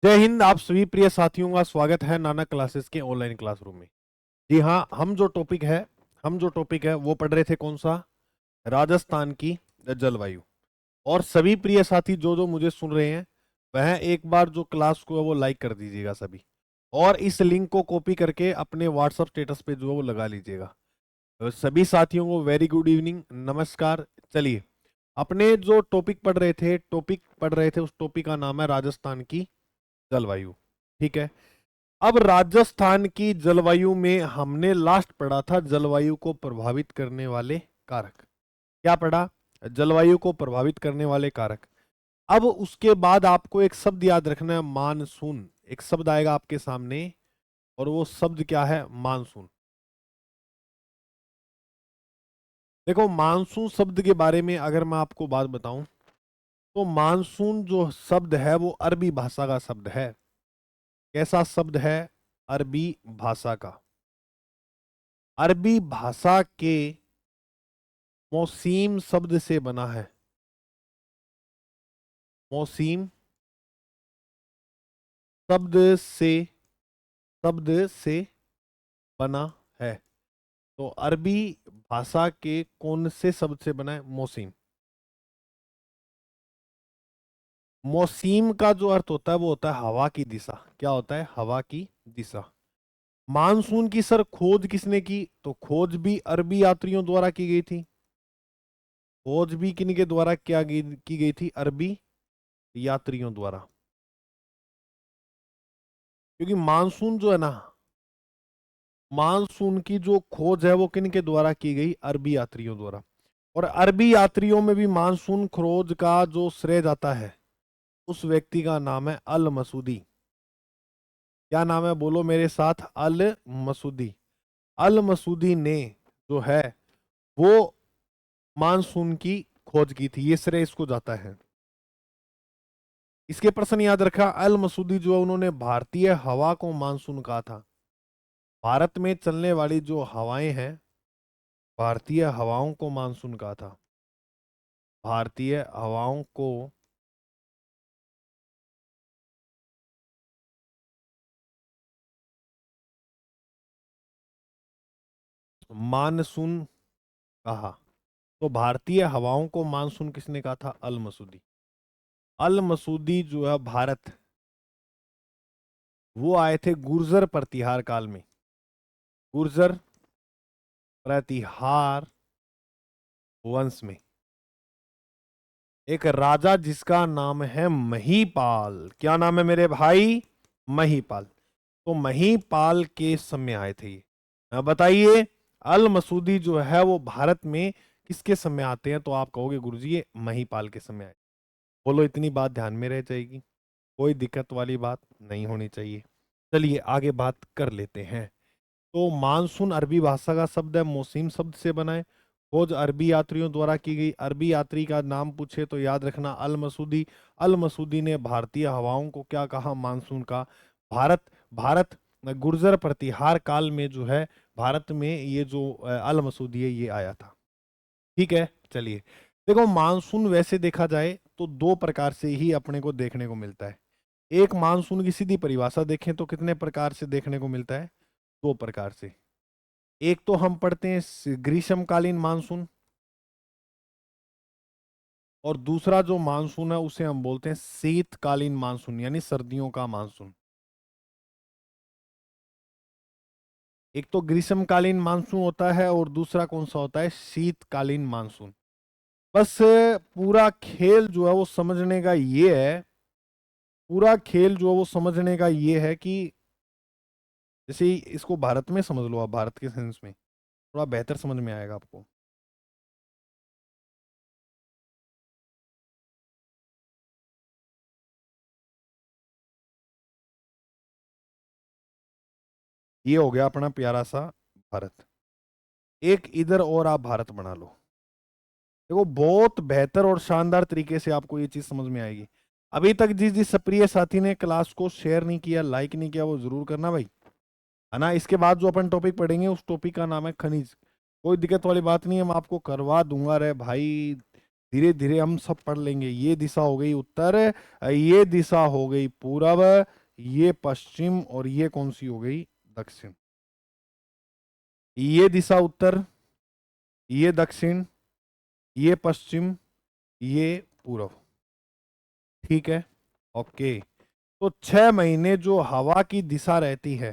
जय हिंद। आप सभी प्रिय साथियों का स्वागत है नाना क्लासेस के ऑनलाइन क्लासरूम में। जी हाँ, हम जो टॉपिक है वो पढ़ रहे थे। कौन सा? राजस्थान की जलवायु। और सभी प्रिय साथी जो जो मुझे सुन रहे हैं, वह एक बार जो क्लास को है वो लाइक कर दीजिएगा सभी। और इस लिंक को कॉपी करके अपने व्हाट्सएप स्टेटस पे जो है वो लगा लीजिएगा। तो सभी साथियों को वेरी गुड इवनिंग, नमस्कार। चलिए, अपने जो टॉपिक पढ़ रहे थे उस टॉपिक का नाम है राजस्थान की जलवायु। ठीक है। अब राजस्थान की जलवायु में हमने लास्ट पढ़ा था जलवायु को प्रभावित करने वाले कारक। क्या पढ़ा? जलवायु को प्रभावित करने वाले कारक। अब उसके बाद आपको एक शब्द याद रखना है, मानसून। एक शब्द आएगा आपके सामने और वो शब्द क्या है? मानसून। देखो, मानसून शब्द के बारे में अगर मैं आपको बात बताऊं तो मानसून जो शब्द है वो अरबी भाषा का शब्द है। कैसा शब्द है? अरबी भाषा का। अरबी भाषा के मौसीम शब्द से बना है। मौसीम शब्द से शब्द से बना है। तो अरबी भाषा के कौन से शब्द से बना है? मौसीम। मौसीम का जो अर्थ होता है वो होता है हवा की दिशा। क्या होता है? हवा की दिशा। मानसून की सर खोज किसने की? तो खोज भी अरबी यात्रियों द्वारा की गई थी। खोज भी किनके द्वारा की गई थी? अरबी यात्रियों द्वारा। क्योंकि मानसून जो है ना, मानसून की जो खोज है वो किनके द्वारा की गई? अरबी यात्रियों द्वारा। और अरबी यात्रियों में भी मानसून खोज का जो श्रेय जाता है उस व्यक्ति का नाम है अल मसूदी। क्या नाम है? बोलो मेरे साथ, अल मसूदी। अल मसूदी ने जो है वो मानसून की खोज की थी, ये श्रेय इसको जाता है। इसके प्रश्न याद रखा। अल मसूदी जो है उन्होंने भारतीय हवा को मानसून कहा था। भारत में चलने वाली जो हवाएं हैं, भारतीय हवाओं को मानसून कहा था। भारतीय हवाओं को मानसून कहा। तो भारतीय हवाओं को मानसून किसने कहा था? अल मसूदी। अल मसूदी जो है भारत, वो आए थे गुर्जर प्रतिहार काल में। गुर्जर प्रतिहार वंश में एक राजा जिसका नाम है महीपाल। क्या नाम है मेरे भाई? महीपाल। तो महीपाल के समय आए थे ये। बताइए, अल मसूदी जो है वो भारत में किसके समय आते हैं? तो आप कहोगे गुरुजी ये महीपाल के समय आए। बोलो, इतनी बात ध्यान में रह जाएगी, कोई दिक्कत वाली बात नहीं होनी चाहिए। चलिए आगे बात कर लेते हैं। तो मानसून अरबी भाषा का शब्द है, मौसीम शब्द से बना है। खोज अरबी यात्रियों द्वारा की गई। अरबी यात्री का नाम पूछे तो याद रखना अल मसूदी। अल मसूदी ने भारतीय हवाओं को क्या कहा? मानसून का। भारत भारत गुर्जर प्रतिहार काल में जो है भारत में ये जो अल मसूदी है ये आया था। ठीक है। चलिए, देखो मानसून वैसे देखा जाए तो दो प्रकार से ही अपने को देखने को मिलता है। एक मानसून की सीधी परिभाषा देखें तो कितने प्रकार से देखने को मिलता है? दो प्रकार से। एक तो हम पढ़ते हैं ग्रीष्मकालीन मानसून, और दूसरा जो मानसून है उसे हम बोलते हैं शीतकालीन मानसून, यानी सर्दियों का मानसून। एक तो ग्रीष्मकालीन मानसून होता है और दूसरा कौन सा होता है? शीतकालीन मानसून। बस पूरा खेल जो है वो समझने का ये है, पूरा खेल जो है वो समझने का ये है कि जैसे इसको भारत में समझ लो, आप भारत के सेंस में थोड़ा बेहतर समझ में आएगा आपको। ये हो गया अपना प्यारा सा भारत। एक इधर और आप भारत बना लो। देखो बहुत बेहतर और शानदार तरीके से आपको ये चीज समझ में आएगी। अभी तक जिस जिस प्रिय साथी ने क्लास को शेयर नहीं किया, लाइक नहीं किया, वो जरूर करना भाई, है ना। इसके बाद जो अपन टॉपिक पढ़ेंगे उस टॉपिक का नाम है खनिज। कोई दिक्कत वाली बात नहीं है, मैं आपको करवा दूंगा रे भाई। धीरे धीरे हम सब पढ़ लेंगे। ये दिशा हो गई उत्तर, ये दिशा हो गई पूरब, ये पश्चिम, और ये कौन सी हो गई? दक्षिण। ये दिशा उत्तर, ये दक्षिण, ये पश्चिम, ये पूरब। ठीक है, ओके। तो 6 महीने जो हवा की दिशा रहती है,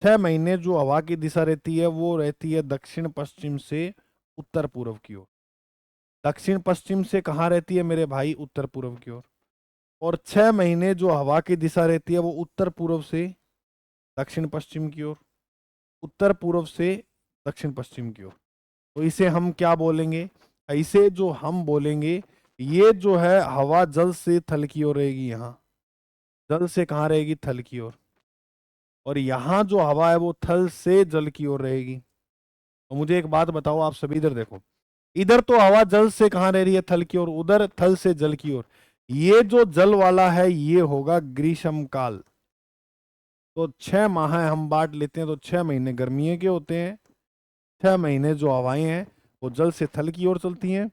6 महीने जो हवा की दिशा रहती है वो रहती है दक्षिण पश्चिम से उत्तर पूर्व की ओर। दक्षिण पश्चिम से कहाँ रहती है मेरे भाई? उत्तर पूर्व की ओर। और 6 महीने जो हवा की दिशा रहती है वो उत्तर पूर्व से दक्षिण पश्चिम की ओर, उत्तर पूर्व से दक्षिण पश्चिम की ओर। तो इसे हम क्या बोलेंगे? इसे जो हम बोलेंगे, ये जो है हवा जल से थल की ओर रहेगी, यहाँ जल से कहाँ रहेगी? थल की ओर। और यहाँ जो हवा है वो थल से जल की ओर रहेगी। तो मुझे एक बात बताओ, आप सभी इधर देखो, इधर तो हवा जल से कहाँ रह रही है? थल की ओर, उधर थल से जल की ओर। ये जो जल वाला है ये होगा ग्रीष्म काल। तो 6 माह हम बांट लेते हैं, तो 6 महीने गर्मियों के होते हैं, 6 महीने जो हवाएं हैं वो जल से थल की ओर चलती हैं,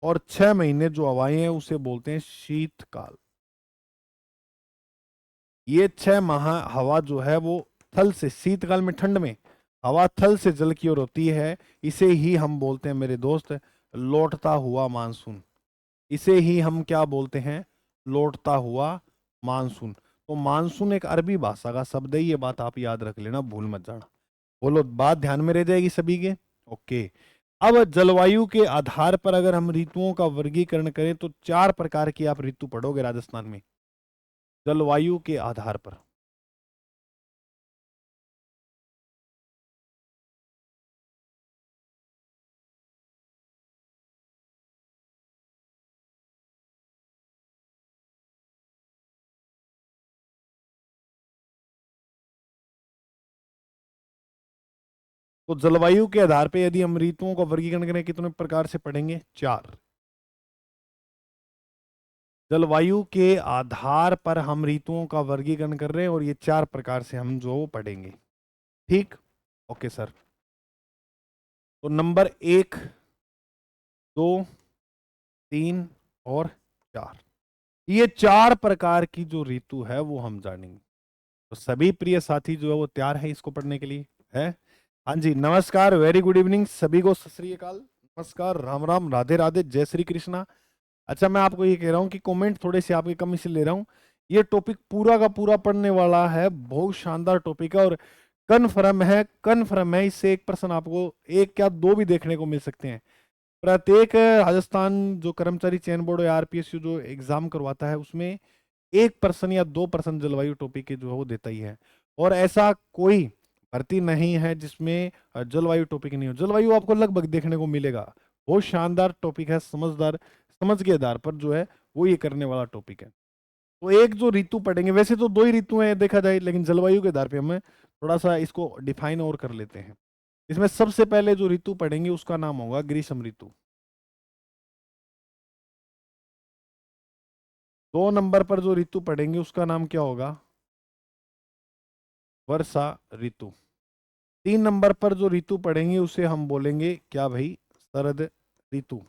और 6 महीने जो हवाएं हैं उसे बोलते हैं शीतकाल। ये 6 माह हवा जो है वो थल से, शीतकाल में ठंड में हवा थल से जल की ओर होती है, इसे ही हम बोलते हैं मेरे दोस्त लौटता हुआ मानसून। इसे ही हम क्या बोलते हैं? लौटता हुआ मानसून। तो मानसून एक अरबी भाषा का शब्द है, ये बात आप याद रख लेना, भूल मत जाना। बोलो, बात ध्यान में रह जाएगी सभी के? ओके। अब जलवायु के आधार पर अगर हम ऋतुओं का वर्गीकरण करें तो 4 प्रकार की आप ऋतु पढ़ोगे राजस्थान में, जलवायु के आधार पर। तो जलवायु के आधार पर यदि हम ऋतुओं का वर्गीकरण करें, कितने प्रकार से पढ़ेंगे? 4। जलवायु के आधार पर हम ऋतुओं का वर्गीकरण कर रहे हैं, और ये 4 प्रकार से हम जो पढ़ेंगे। ठीक, ओके सर। तो नंबर 1, 2, 3 और 4, ये 4 प्रकार की जो ऋतु है वो हम जानेंगे। तो सभी प्रिय साथी जो है वो तैयार है इसको पढ़ने के लिए? है? हाँ जी, नमस्कार, वेरी गुड इवनिंग सभी को, सत श्री अकाल, नमस्कार, राम राम, राधे राधे, जय श्री कृष्णा। अच्छा, मैं आपको ये कह रहा हूँ कि कमेंट थोड़े से आपके कम इसलिए ले रहा हूँ, ये टॉपिक पूरा का पूरा पढ़ने वाला है, बहुत शानदार टॉपिक है, और कन्फर्म है, कन्फर्म है, इससे एक पर्सन आपको, एक क्या दो भी देखने को मिल सकते हैं। प्रत्येक राजस्थान जो कर्मचारी चयन बोर्ड या आरपीएसयू जो एग्जाम करवाता है उसमें 1% या 2% जलवायु टॉपिक के जो है वो देता ही है, और ऐसा कोई भर्ती नहीं है जिसमें जलवायु टॉपिक नहीं हो। जलवायु आपको लगभग देखने को मिलेगा, बहुत शानदार टॉपिक है, समझदार, समझ के आधार पर जो है वो ये करने वाला टॉपिक है। तो एक जो ऋतु पढ़ेंगे, वैसे तो 2 ही ऋतु हैं देखा जाए, लेकिन जलवायु के आधार पर हमें थोड़ा सा इसको डिफाइन और कर लेते हैं। इसमें सबसे पहले जो ऋतु पढ़ेंगे उसका नाम होगा ग्रीष्म ऋतु। 2 नंबर पर जो ऋतु पढ़ेंगे उसका नाम क्या होगा? वर्षा ऋतु। 3 नंबर पर जो ऋतु पढ़ेंगे उसे हम बोलेंगे क्या भाई? शरद ऋतु।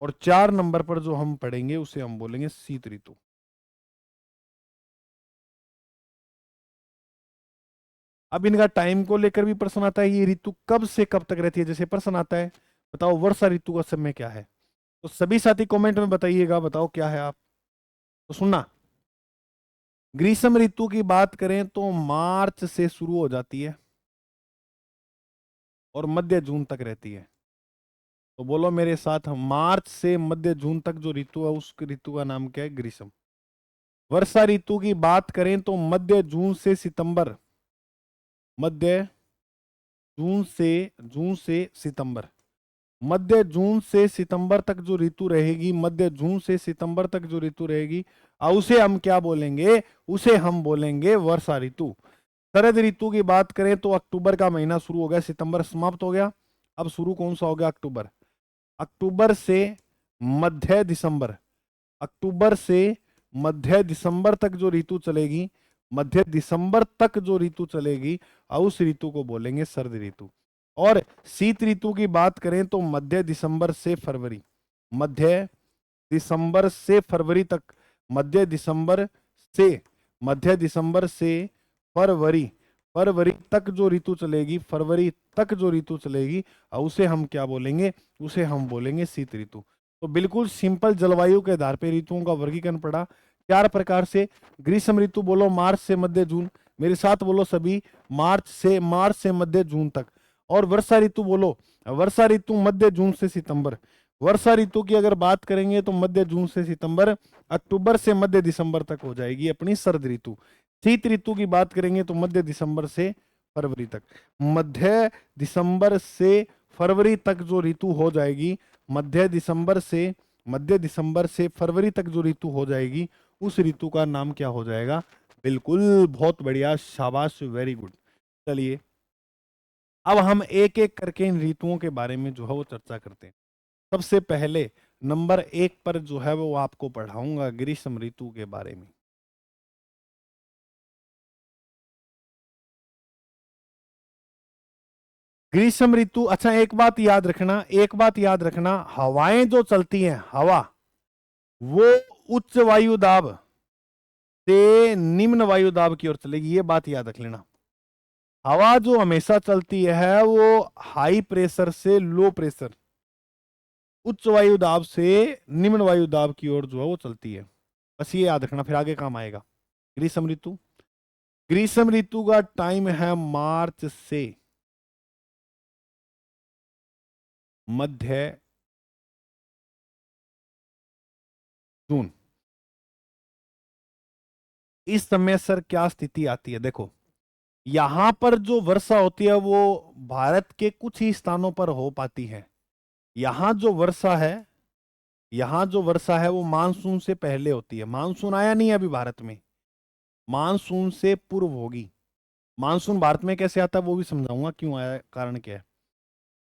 और 4 नंबर पर जो हम पढ़ेंगे उसे हम बोलेंगे शीत ऋतु। अब इनका टाइम को लेकर भी प्रश्न आता है, ये ऋतु कब से कब तक रहती है, जैसे प्रश्न आता है बताओ वर्षा ऋतु का समय क्या है? तो सभी साथी कमेंट में बताइएगा, बताओ क्या है आप। तो सुनना, ग्रीष्म ऋतु की बात करें तो मार्च से शुरू हो जाती है और मध्य जून तक रहती है। तो बोलो मेरे साथ, मार्च से मध्य जून तक जो ऋतु है उस ऋतु का नाम क्या है? ग्रीष्म। वर्षा ऋतु की बात करें तो मध्य जून से सितंबर, मध्य जून से सितंबर, मध्य जून से सितंबर तक जो ऋतु रहेगी, मध्य जून से सितंबर तक जो ऋतु रहेगी, उसे हम क्या बोलेंगे? उसे हम बोलेंगे वर्षा ऋतु। शरद ऋतु की बात करें तो अक्टूबर का महीना शुरू हो गया, सितंबर समाप्त हो गया, अब शुरू कौन सा हो गया? अक्टूबर। अक्टूबर से मध्य दिसंबर, अक्टूबर से मध्य दिसंबर तक जो ऋतु चलेगी, मध्य दिसंबर तक जो ऋतु चलेगी, उस ऋतु को बोलेंगे शरद ऋतु। और शीत ऋतु की बात करें तो मध्य दिसंबर से फरवरी, मध्य दिसंबर से फरवरी तक, मध्य दिसंबर से, मध्य दिसंबर से फरवरी, फरवरी तक जो ऋतु चलेगी, फरवरी तक जो ऋतु चलेगी, उसे हम क्या बोलेंगे, उसे हम बोलेंगे शीत ऋतु। तो बिल्कुल सिंपल जलवायु के आधार पर ऋतुओं का वर्गीकरण पड़ा 4 प्रकार से। ग्रीष्म ऋतु बोलो मार्च से मध्य जून, मेरे साथ बोलो सभी, मार्च से मध्य जून तक। और वर्षा ऋतु बोलो, वर्षा ऋतु मध्य जून से सितंबर। वर्षा ऋतु की अगर बात करेंगे तो मध्य जून से सितंबर, अक्टूबर से मध्य दिसंबर तक हो जाएगी अपनी शरद ऋतु। शीत ऋतु की बात करेंगे तो मध्य दिसंबर से फरवरी तक। मध्य दिसंबर से फरवरी तक जो ऋतु हो जाएगी, मध्य दिसंबर से फरवरी तक जो ऋतु हो जाएगी, उस ऋतु का नाम क्या हो जाएगा? बिल्कुल, बहुत बढ़िया, शाबाश, वेरी गुड। चलिए अब हम एक एक करके इन ऋतुओं के बारे में जो है वो चर्चा करते हैं। सबसे पहले नंबर 1 पर जो है वो आपको पढ़ाऊंगा ग्रीष्म ऋतु के बारे में। ग्रीष्म ऋतु, अच्छा एक बात याद रखना, एक बात याद रखना, हवाएं जो चलती हैं, हवा वो उच्च वायु दाब से निम्न वायु दाब की ओर चलेगी, ये बात याद रख लेना। हवा जो हमेशा चलती है वो हाई प्रेशर से लो प्रेशर, उच्च वायु दाब से निम्न वायु दाब की ओर जो है वो चलती है। बस ये याद रखना, फिर आगे काम आएगा। ग्रीष्म ऋतु, ग्रीष्म ऋतु का टाइम है मार्च से मध्य जून। इस समय सर क्या स्थिति आती है, देखो यहां पर जो वर्षा होती है वो भारत के कुछ ही स्थानों पर हो पाती है। यहां जो वर्षा है, यहां जो वर्षा है वो मानसून से पहले होती है। मानसून आया नहीं है अभी भारत में, मानसून से पूर्व होगी। मानसून भारत में कैसे आता है वो भी समझाऊंगा, क्यों आया, कारण क्या है।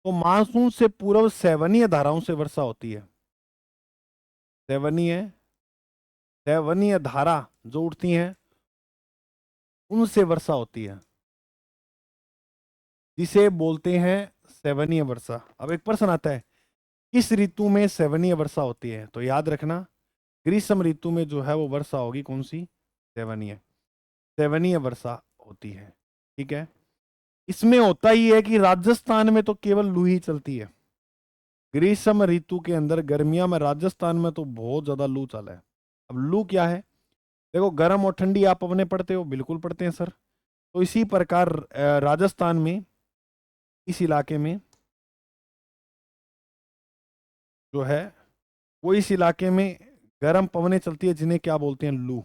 तो मानसून से पूर्व सेवनीय धाराओं से वर्षा होती है। सेवनीय, सेवनीय धारा जो उठती हैं उनसे वर्षा होती है, जिसे बोलते हैं सेवनीय वर्षा। अब एक प्रश्न आता है, किस ऋतु में सेवनीय वर्षा होती है? तो याद रखना, ग्रीष्म ऋतु में जो है वो वर्षा होगी कौन सी? सेवनीय, सेवनीय वर्षा होती है। ठीक है, इसमें होता ही है कि राजस्थान में तो केवल लू ही चलती है। ग्रीष्म ऋतु के अंदर गर्मियां में राजस्थान में तो बहुत ज्यादा लू चला है। अब लू क्या है, देखो गर्म और ठंडी आप अपने पढ़ते हो, बिल्कुल पढ़ते हैं सर। तो इसी प्रकार राजस्थान में, इस इलाके में जो है वो, इस इलाके में गर्म पवनें चलती है जिन्हें क्या बोलते हैं? लू।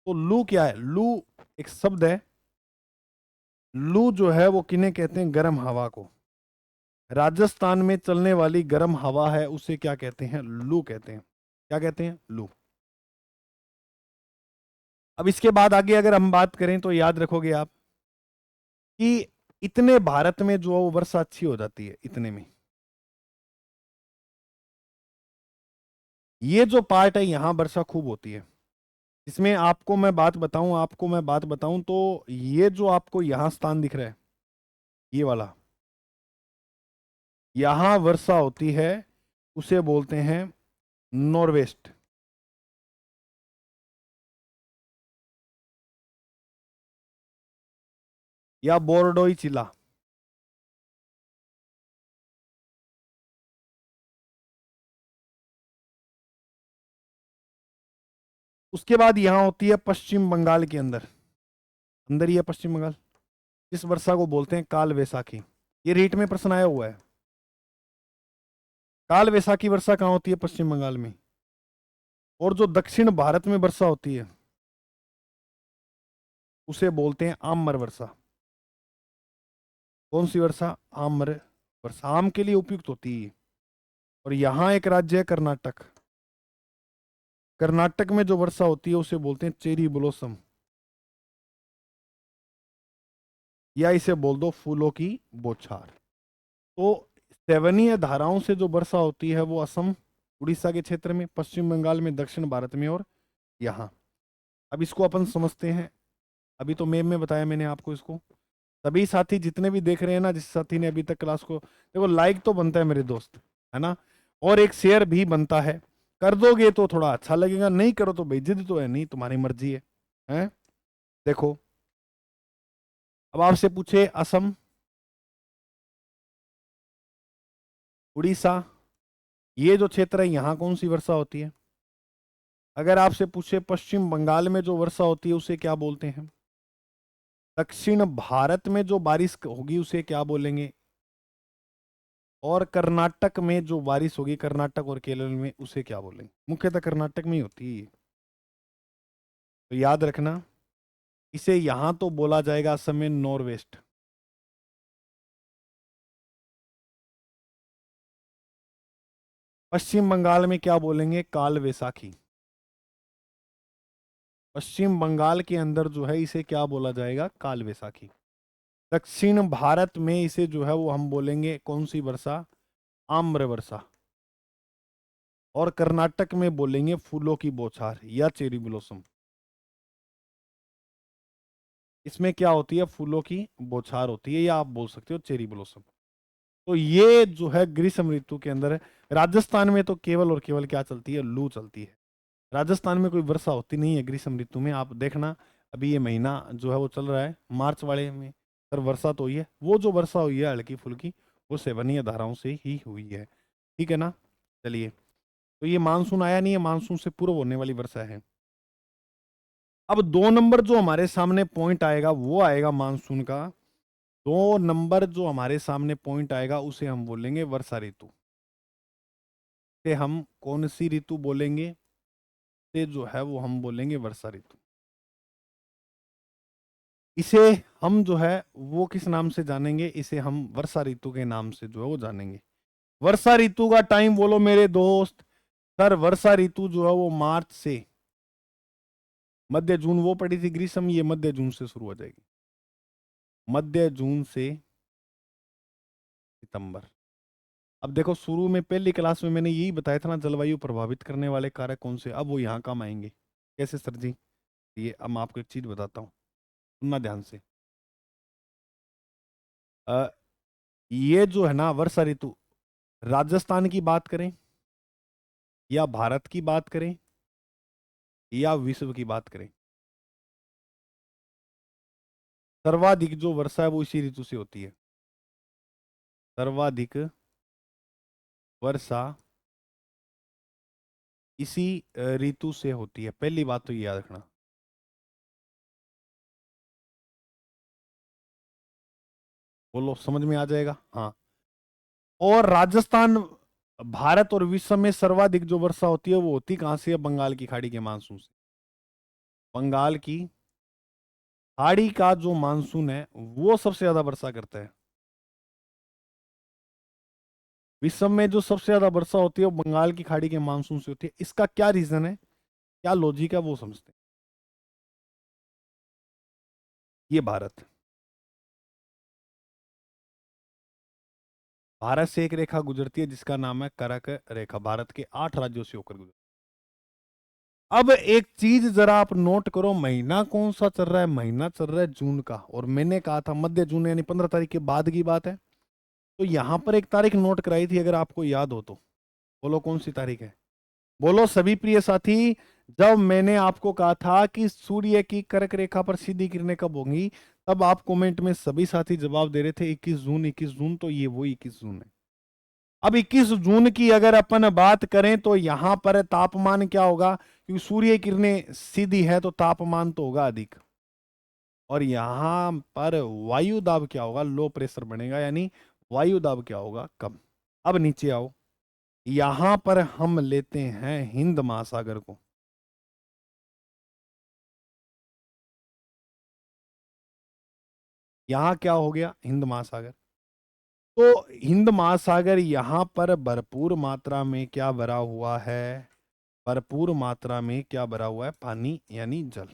तो लू क्या है? लू एक शब्द है, लू जो है वो किन्हें कहते हैं? गर्म हवा को। राजस्थान में चलने वाली गर्म हवा है उसे क्या कहते हैं? लू कहते हैं। क्या कहते हैं? लू। अब इसके बाद आगे अगर हम बात करें तो याद रखोगे आप कि इतने भारत में जो वो वर्षा अच्छी हो जाती है, इतने में ये जो पार्ट है यहां वर्षा खूब होती है। इसमें आपको मैं बात बताऊं तो ये जो आपको यहां स्थान दिख रहा है, ये वाला, यहां वर्षा होती है, उसे बोलते हैं नॉर्वेस्ट। या बोर्डोई चिला। उसके बाद यहां होती है पश्चिम बंगाल के अंदर, अंदर ही है पश्चिम बंगाल। इस वर्षा को बोलते हैं काल वैसाखी। ये रीट में प्रश्न आया हुआ है, काल वैसाखी वर्षा कहाँ होती है? पश्चिम बंगाल में। और जो दक्षिण भारत में वर्षा होती है उसे बोलते हैं आम्र वर्षा। कौन सी वर्षा? आम्र वर्षा, आम के लिए उपयुक्त होती है। और यहाँ एक राज्य है कर्नाटक, कर्नाटक में जो वर्षा होती है उसे बोलते हैं चेरी ब्लॉसम, या इसे बोल दो फूलों की बौछार। तो सेवनीय धाराओं से जो वर्षा होती है वो असम, उड़ीसा के क्षेत्र में, पश्चिम बंगाल में, दक्षिण भारत में, और यहाँ। अब इसको अपन समझते हैं। अभी तो मैम में बताया मैंने आपको इसको। सभी साथी जितने भी देख रहे हैं ना, जिस साथी ने अभी तक क्लास को, देखो लाइक तो बनता है मेरे दोस्त, है ना। और एक शेयर भी बनता है। कर दोगे तो थोड़ा अच्छा लगेगा, नहीं करो तो बेइज्जती तो है नहीं, तुम्हारी मर्जी है, हैं? देखो, अब आपसे पूछे असम, उड़ीसा, ये जो क्षेत्र है यहां कौन सी वर्षा होती है? अगर आपसे पूछे पश्चिम बंगाल में जो वर्षा होती है उसे क्या बोलते हैं? दक्षिण भारत में जो बारिश होगी उसे क्या बोलेंगे? और कर्नाटक में जो बारिश होगी, कर्नाटक और केरल में, उसे क्या बोलेंगे? मुख्यतः कर्नाटक में ही होती है, तो याद रखना। इसे यहां तो बोला जाएगा असम में नॉर्वेस्ट। पश्चिम बंगाल में क्या बोलेंगे? काल वैसाखी। पश्चिम बंगाल के अंदर जो है इसे क्या बोला जाएगा? काल वैसाखी। दक्षिण भारत में इसे जो है वो हम बोलेंगे कौन सी वर्षा? आम्र वर्षा। और कर्नाटक में बोलेंगे फूलों की बौछार या चेरी ब्लॉसम। इसमें क्या होती है? फूलों की बौछार होती है, या आप बोल सकते हो चेरी ब्लॉसम। तो ये जो है ग्रीष्म ऋतु के अंदर है। राजस्थान में तो केवल और केवल क्या चलती है? लू चलती है। राजस्थान में कोई वर्षा होती नहीं है ग्रीष्म ऋतु में, आप देखना। अभी ये महीना जो है वो चल रहा है, मार्च वाले में, पर वर्षा तो हुई है। वो जो वर्षा हुई है हल्की फुल्की, वो सेवनीय धाराओं से ही हुई है। ठीक है ना? चलिए, तो ये मानसून आया नहीं है, मानसून से पूर्व होने वाली वर्षा है। अब 2 नंबर जो हमारे सामने पॉइंट आएगा वो आएगा मानसून का। 2 नंबर जो हमारे सामने पॉइंट आएगा उसे हम बोलेंगे वर्षा ऋतु। से हम कौन सी ऋतु बोलेंगे? से जो है वो हम बोलेंगे वर्षा ऋतु। इसे हम जो है वो किस नाम से जानेंगे? इसे हम वर्षा ऋतु के नाम से जो है वो जानेंगे। वर्षा ऋतु का टाइम बोलो मेरे दोस्त। सर वर्षा ऋतु जो है वो मार्च से मध्य जून, वो पड़ी थी ग्रीष्म, ये मध्य जून से शुरू हो जाएगी। मध्य जून से सितंबर। अब देखो, शुरू में पहली क्लास में मैंने यही बताया था ना, जलवायु प्रभावित करने वाले कारक कौन से, अब वो यहाँ काम आएंगे। कैसे सर जी? ये अब मैं आपको एक चीज बताता हूँ, सुनना ध्यान से। अ, ये जो है ना वर्षा ऋतु, राजस्थान की बात करें या भारत की बात करें या विश्व की बात करें, सर्वाधिक जो वर्षा है वो इसी ऋतु से होती है। सर्वाधिक वर्षा इसी ऋतु से होती है, पहली बात तो ये याद रखना। बोलो, समझ में आ जाएगा? हाँ। और राजस्थान, भारत और विश्व में सर्वाधिक जो वर्षा होती है वो होती कहां से है? बंगाल की खाड़ी के मानसून से। बंगाल की खाड़ी का जो मानसून है वो सबसे ज्यादा वर्षा करता है। विश्व में जो सबसे ज्यादा वर्षा होती है वो बंगाल की खाड़ी के मानसून से होती है। इसका क्या रीजन है, क्या लॉजिक है, वो समझते हैं। ये भारत, भारत से एक रेखा गुजरती है जिसका नाम है करक रेखा, भारत के 8 राज्यों से होकर गुजरती है। अब एक चीज जरा आप नोट करो, महीना कौन सा चल रहा है? महीना चल रहा है जून का, और मैंने कहा था मध्य जून यानी 15 तारीख के बाद की बात है। तो यहां पर एक तारीख नोट कराई थी, अगर आपको याद हो तो। बोलो कौन सी तारीख है? बोलो सभी प्रिय साथी। जब मैंने आपको कहा था कि सूर्य की कर्क रेखा पर सीधी किरणें कब होंगी, तब आप कमेंट में सभी साथी जवाब दे रहे थे 21 जून, 21 जून। तो ये वो 21 जून है। अब 21 जून की अगर अपन बात करें तो यहां पर तापमान क्या होगा? क्योंकि सूर्य किरणें सीधी है तो तापमान तो होगा अधिक। और यहां पर वायु दाब क्या होगा? लो प्रेशर बनेगा, यानी वायु दाब क्या होगा? कम। अब नीचे आओ, यहां पर हम लेते हैं हिंद महासागर को। यहां क्या हो गया? हिंद महासागर। तो हिंद महासागर यहां पर भरपूर मात्रा में क्या भरा हुआ है? भरपूर मात्रा में क्या भरा हुआ है? पानी यानी जल।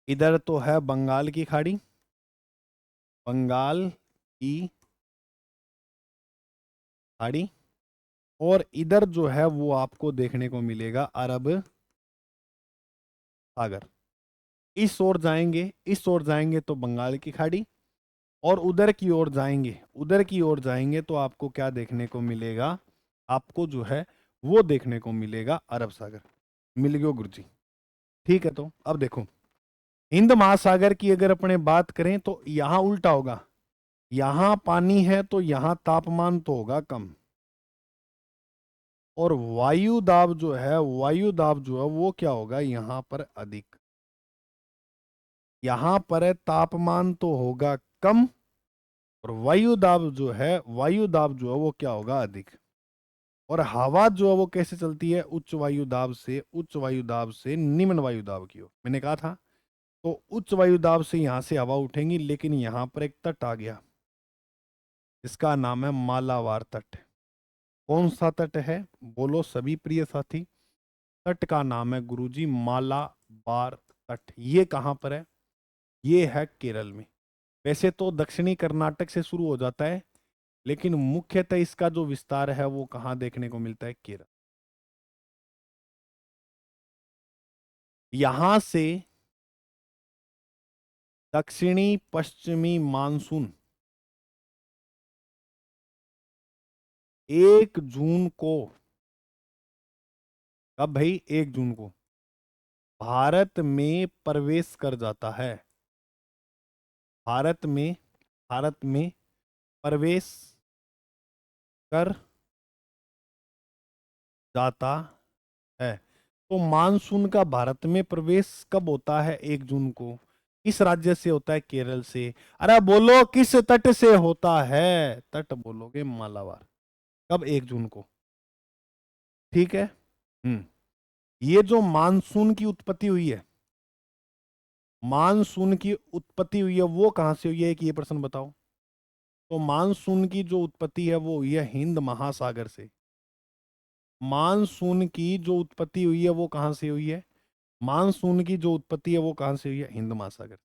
इधर तो है बंगाल की खाड़ी, बंगाल की खाड़ी। और इधर जो है वो आपको देखने को मिलेगा अरब सागर। इस ओर जाएंगे, इस ओर जाएंगे तो बंगाल की खाड़ी, और उधर की ओर जाएंगे, उधर की ओर जाएंगे तो आपको क्या देखने को मिलेगा? आपको जो है वो देखने को मिलेगा अरब सागर। मिल गयो गुरु जी। ठीक है, तो अब देखो, हिंद महासागर की अगर अपने बात करें तो यहां उल्टा होगा। यहां पानी है तो यहां तापमान तो होगा कम, और वायु दाब जो है, वायु दाब जो है वो क्या होगा यहां पर अधिक। यहां पर तापमान तो होगा कम, और वायु दाब जो है, वायु दाब जो है वो क्या होगा अधिक। और हवा जो है वो कैसे चलती है, उच्च वायु दाब से, उच्च वायु दाब से निम्न वायु दाब की ओर, मैंने कहा था। तो उच्च वायु दाब से यहां से हवा उठेंगी, लेकिन यहां पर एक तट आ गया, इसका नाम है मालाबार तट। कौन सा तट है, बोलो सभी प्रिय साथी। तट का नाम है गुरुजी मालाबार तट। ये कहां पर है, ये है केरल में। वैसे तो दक्षिणी कर्नाटक से शुरू हो जाता है, लेकिन मुख्यतः इसका जो विस्तार है वो कहां देखने को मिलता है, केरल। यहां से दक्षिणी पश्चिमी मानसून 1 जून को, कब भाई, 1 जून को भारत में प्रवेश कर जाता है। भारत में, भारत में प्रवेश कर जाता है। तो मानसून का भारत में प्रवेश कब होता है, 1 जून को। किस राज्य से होता है, केरल से। अरे बोलो किस तट से होता है, तट बोलोगे मालाबार। कब, 1 जून को। ठीक है। हम्म। ये जो मानसून की उत्पत्ति हुई है, मानसून की उत्पत्ति हुई है वो कहां से हुई है, एक ये प्रश्न बताओ। तो मानसून की जो उत्पत्ति है वो हुई है हिंद महासागर से। मानसून की जो उत्पत्ति हुई है वो कहां से हुई है, मानसून की जो उत्पत्ति है वो कहां से हुई है, हिंद महासागर।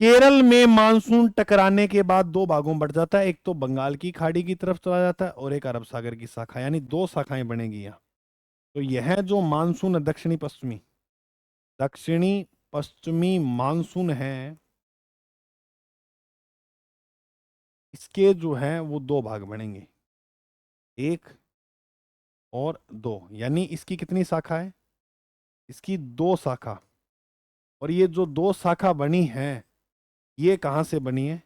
केरल में मानसून टकराने के बाद दो भागों में बढ़ जाता है, एक तो बंगाल की खाड़ी की तरफ चला जाता है और एक अरब सागर की शाखा, यानी दो शाखाएं बनेगी यहाँ। तो यह जो मानसून है दक्षिणी पश्चिमी, दक्षिणी पश्चिमी मानसून है, इसके जो है वो दो भाग बनेंगे, 1 और 2। यानी इसकी कितनी शाखा है, इसकी 2 शाखा। और ये जो 2 शाखा बनी है, ये कहां से बनी है,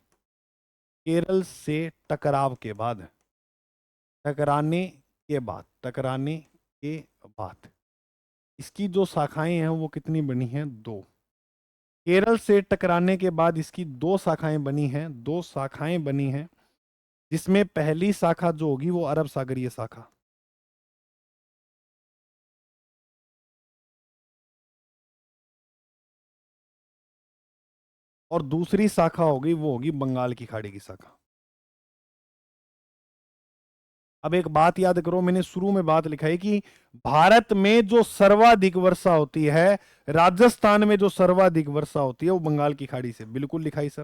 केरल से टकराव के बाद, टकराने के बाद, टकराने के बाद इसकी जो शाखाएं हैं वो कितनी बनी हैं, 2। केरल से टकराने के बाद इसकी 2 शाखाएं बनी हैं, 2 शाखाएं बनी हैं, जिसमें पहली शाखा जो होगी वो अरब सागरीय शाखा, और दूसरी शाखा होगी वो होगी बंगाल की खाड़ी की शाखा। अब एक बात याद करो, मैंने शुरू में बात लिखा है कि भारत में जो सर्वाधिक वर्षा होती है, राजस्थान में जो सर्वाधिक वर्षा होती है वो बंगाल की खाड़ी से, बिल्कुल लिखा है सर।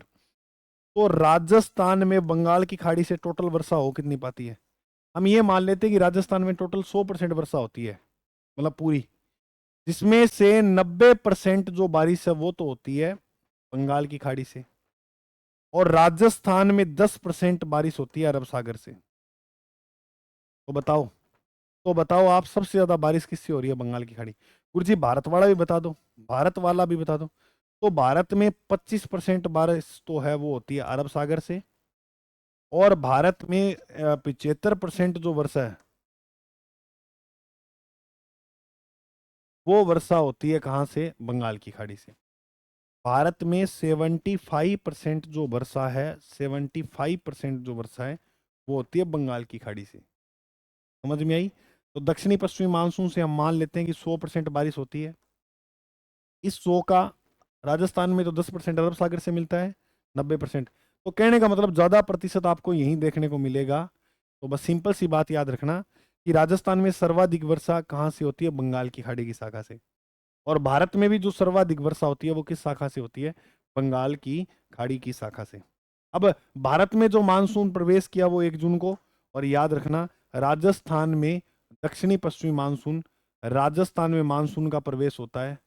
तो राजस्थान में बंगाल की खाड़ी से टोटल वर्षा हो कितनी पाती है, हम ये मान लेते हैं कि राजस्थान में टोटल 100% वर्षा होती है, मतलब पूरी, जिसमें से 90% जो बारिश है वो तो होती है बंगाल की खाड़ी से, और राजस्थान में 10% बारिश होती है अरब सागर से। तो बताओ, तो बताओ आप, सबसे ज्यादा बारिश किससे हो रही है, बंगाल की खाड़ी। गुरु जी भारत वाला भी बता दो, भारत वाला भी बता दो। तो भारत में 25% बारिश तो है वो होती है अरब सागर से, और भारत में 75% जो वर्षा है वो वर्षा होती है कहाँ से, बंगाल की खाड़ी से। भारत में 75% जो वर्षा है, 75% जो वर्षा है वो होती है बंगाल की खाड़ी से। समझ में आई। तो दक्षिणी पश्चिमी मानसून से हम मान लेते हैं कि 100% बारिश होती है। इस 100 का राजस्थान में तो 10% अरब सागर से मिलता है, 90%। तो कहने का मतलब ज्यादा प्रतिशत आपको यहीं देखने को मिलेगा। तो बस सिंपल सी बात याद रखना कि राजस्थान में सर्वाधिक वर्षा कहाँ से होती है, बंगाल की खाड़ी की शाखा से। और भारत में भी जो सर्वाधिक वर्षा होती है वो किस शाखा से होती है, बंगाल की खाड़ी की शाखा से। अब भारत में जो मानसून प्रवेश किया वो 1 जून को, और याद रखना राजस्थान में दक्षिणी पश्चिमी मानसून, राजस्थान में मानसून का प्रवेश होता है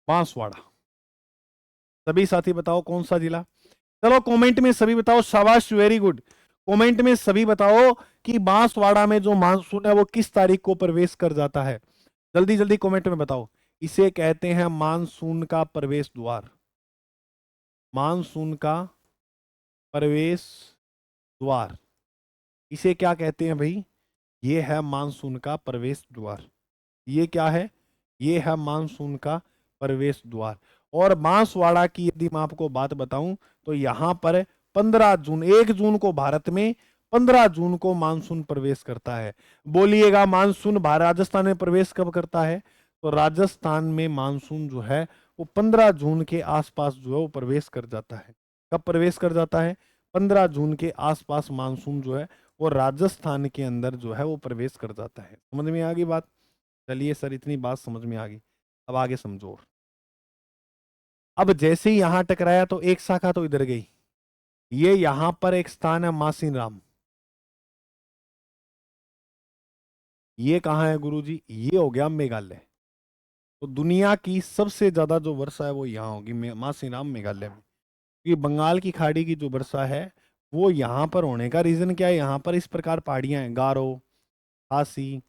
बांसवाड़ा। सभी साथी बताओ कौन सा जिला। चलो कमेंट में सभी बताओ, शाबाश, वेरी गुड। कमेंट में सभी बताओ कि बांसवाड़ा में जो मानसून है वो किस तारीख को प्रवेश कर जाता है। जल्दी जल्दी कमेंट में बताओ। इसे कहते हैं मानसून का प्रवेश द्वार। मानसून का प्रवेश द्वार, इसे क्या कहते हैं भाई? ये है मानसून का प्रवेश द्वार। ये क्या है? ये है मानसून का प्रवेश द्वार। और बांसवाड़ा की यदि मैं आपको बात बताऊं तो यहां पर 15 जून, 1 जून को भारत में 15 जून को मानसून प्रवेश करता है। बोलिएगा मानसून राजस्थान में प्रवेश कब करता है? तो राजस्थान में मानसून जो है वो 15 जून के आसपास जो है वो प्रवेश कर जाता है। कब प्रवेश कर जाता है? 15 जून के आसपास मानसून जो है वो राजस्थान के अंदर जो है वो प्रवेश कर जाता है। समझ में आ गई बात? चलिए सर, इतनी बात समझ में आ गई, अब आगे समझो। अब जैसे ही यहां टकराया तो एक शाखा तो इधर गई। ये यहां पर एक स्थान है मासीराम। ये कहाँ है गुरुजी? ये हो गया मेघालय। तो दुनिया की सबसे ज्यादा जो वर्षा है वो यहाँ होगी मासीराम मेघालय में। क्योंकि बंगाल की खाड़ी की जो वर्षा है वो यहाँ पर होने का रीजन क्या है? यहाँ पर इस प्रकार पहाड़ियां हैं, गारो, खासी,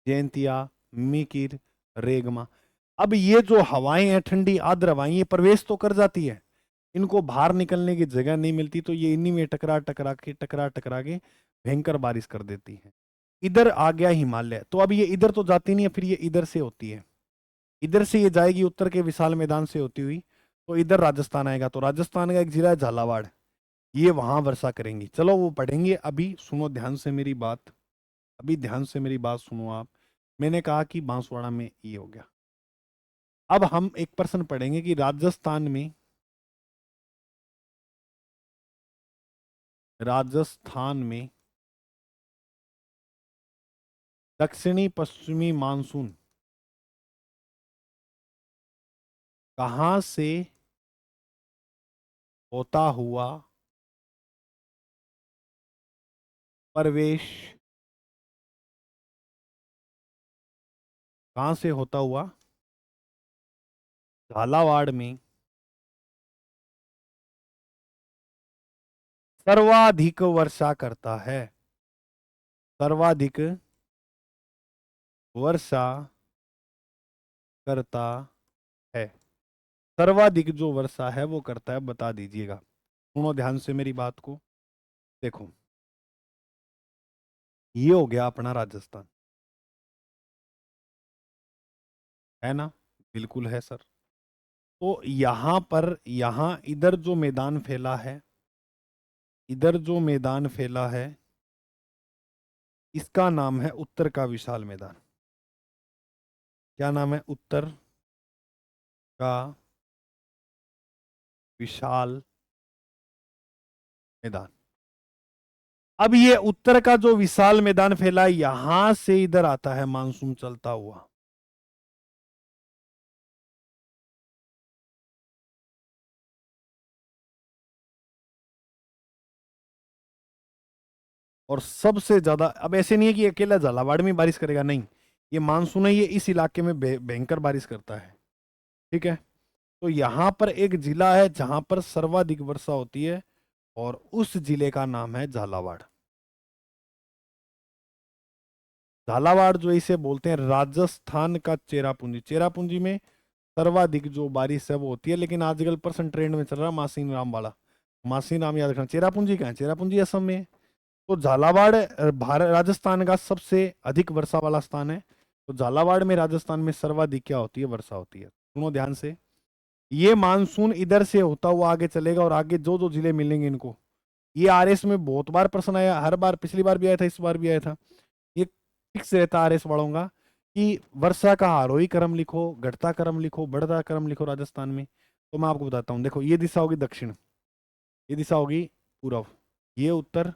जैंतिया, मीकिर, रेगमा। अब ये जो हवाएं हैं ठंडी आर्द्र हवाएं, ये प्रवेश तो कर जाती है, इनको बाहर निकलने की जगह नहीं मिलती, तो ये इन्हीं में टकरा टकरा के भयंकर बारिश कर देती है। इधर आ गया हिमालय, तो अब ये इधर तो जाती नहीं है, फिर ये इधर से होती है। इधर से ये जाएगी उत्तर के विशाल मैदान से होती हुई, तो इधर राजस्थान आएगा। तो राजस्थान का एक जिला है झालावाड़, ये वहां वर्षा करेंगी। चलो वो पढ़ेंगे, अभी सुनो ध्यान से मेरी बात। अभी ध्यान से मेरी बात सुनो आप। मैंने कहा कि बांसवाड़ा में ये हो गया। अब हम एक प्रश्न पढ़ेंगे कि राजस्थान में दक्षिणी पश्चिमी मानसून कहां से होता हुआ प्रवेश, कहां से होता हुआ झालावाड़ में सर्वाधिक वर्षा करता है? सर्वाधिक वर्षा करता है। सर्वाधिक जो वर्षा है वो करता है, बता दीजिएगा। सुनो ध्यान से मेरी बात को। देखो, ये हो गया अपना राजस्थान, है ना? बिल्कुल है सर। तो यहां पर, यहां इधर जो मैदान फैला है, इधर जो मैदान फैला है, इसका नाम है उत्तर का विशाल मैदान। क्या नाम है? उत्तर का विशाल मैदान। अब ये उत्तर का जो विशाल मैदान फैला, यहां से इधर आता है मानसून चलता हुआ। और सबसे ज्यादा, अब ऐसे नहीं है कि अकेला झालावाड़ में बारिश करेगा, नहीं, ये मानसून है, ये इस इलाके में भयंकर बारिश करता है। ठीक है? तो यहां पर एक जिला है जहां पर सर्वाधिक वर्षा होती है, और उस जिले का नाम है झालावाड़। झालावाड़ जो इसे बोलते हैं राजस्थान का चेरापूंजी। चेरापूंजी में सर्वाधिक जो बारिश है वो होती है, लेकिन आजकल परसेंट ट्रेंड में चल रहा है मासीन राम वाला। मासीन राम याद रखना। चेरापूंजी कहाँ है? चेरापूंजी असम में है। तो झालावाड़ भारत राजस्थान का सबसे अधिक वर्षा वाला स्थान है। तो झालावाड़ में राजस्थान में सर्वाधिक क्या होती है? वर्षा होती है। सुनो ध्यान से। ये मानसून इधर से होता हुआ आगे चलेगा, और आगे जो जो जिले मिलेंगे इनको, ये आरएस में बहुत बार प्रश्न आया, हर बार, पिछली बार भी आया था, इस बार भी आया था। ये फिक्स रहता आरएस वालों का कि वर्षा का आरोही क्रम लिखो, घटता क्रम लिखो, बढ़ता क्रम लिखो राजस्थान में। तो मैं आपको बताता हूँ। देखो, ये दिशा होगी दक्षिण, ये दिशा होगी पूर्व, ये उत्तर,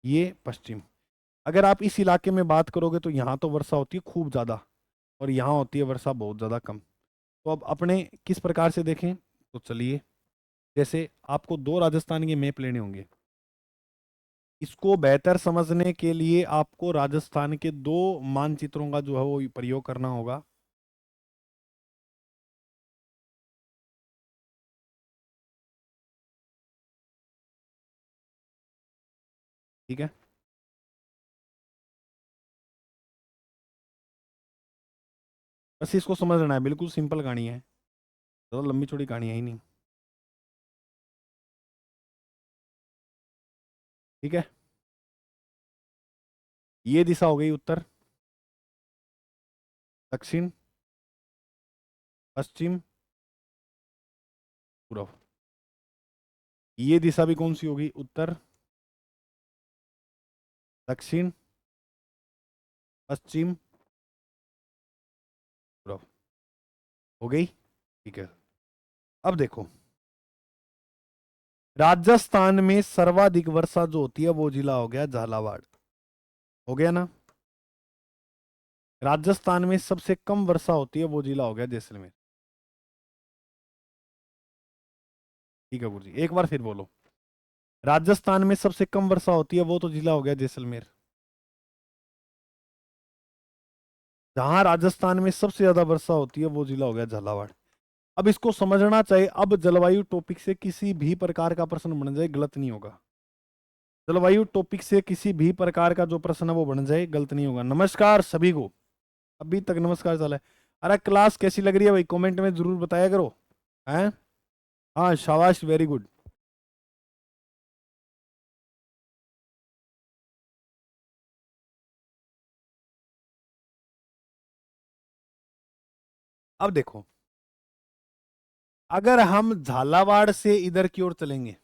ये पश्चिम। अगर आप इस इलाके में बात करोगे तो यहाँ तो वर्षा होती है खूब ज्यादा, और यहाँ होती है वर्षा बहुत ज्यादा कम। तो अब अपने किस प्रकार से देखें, तो चलिए, जैसे आपको दो राजस्थान के मैप लेने होंगे। इसको बेहतर समझने के लिए आपको राजस्थान के दो मानचित्रों का जो है वो प्रयोग करना होगा। ठीक है, बस इसको समझना है, बिल्कुल सिंपल कहानी है, तो लंबी चौड़ी कहानी है ही नहीं। ठीक है, ये दिशा हो गई उत्तर, दक्षिण, पश्चिम, पूर्व। ये दिशा भी कौन सी होगी? उत्तर, दक्षिण, पश्चिम, पूर्व। हो गई, ठीक है। अब देखो, राजस्थान में सर्वाधिक वर्षा जो होती है वो जिला हो गया झालावाड़। हो गया ना? राजस्थान में सबसे कम वर्षा होती है वो जिला हो गया जैसलमेर। ठीक है गुरु जी, एक बार फिर बोलो। राजस्थान में सबसे कम वर्षा होती है वो तो जिला हो गया जैसलमेर। जहां राजस्थान में सबसे ज्यादा वर्षा होती है वो जिला हो गया झालावाड़। अब इसको समझना चाहिए, अब जलवायु टॉपिक से किसी भी प्रकार का प्रश्न बन जाए गलत नहीं होगा। जलवायु टॉपिक से किसी भी प्रकार का जो प्रश्न है वो बन जाए गलत नहीं होगा। नमस्कार सभी को, अभी तक नमस्कार चला है। अरे क्लास कैसी लग रही है भाई, कमेंट में जरूर बताया करो। हैं? हाँ शाबाश, वेरी गुड। अब देखो, अगर हम झालावाड़ से इधर की ओर चलेंगे,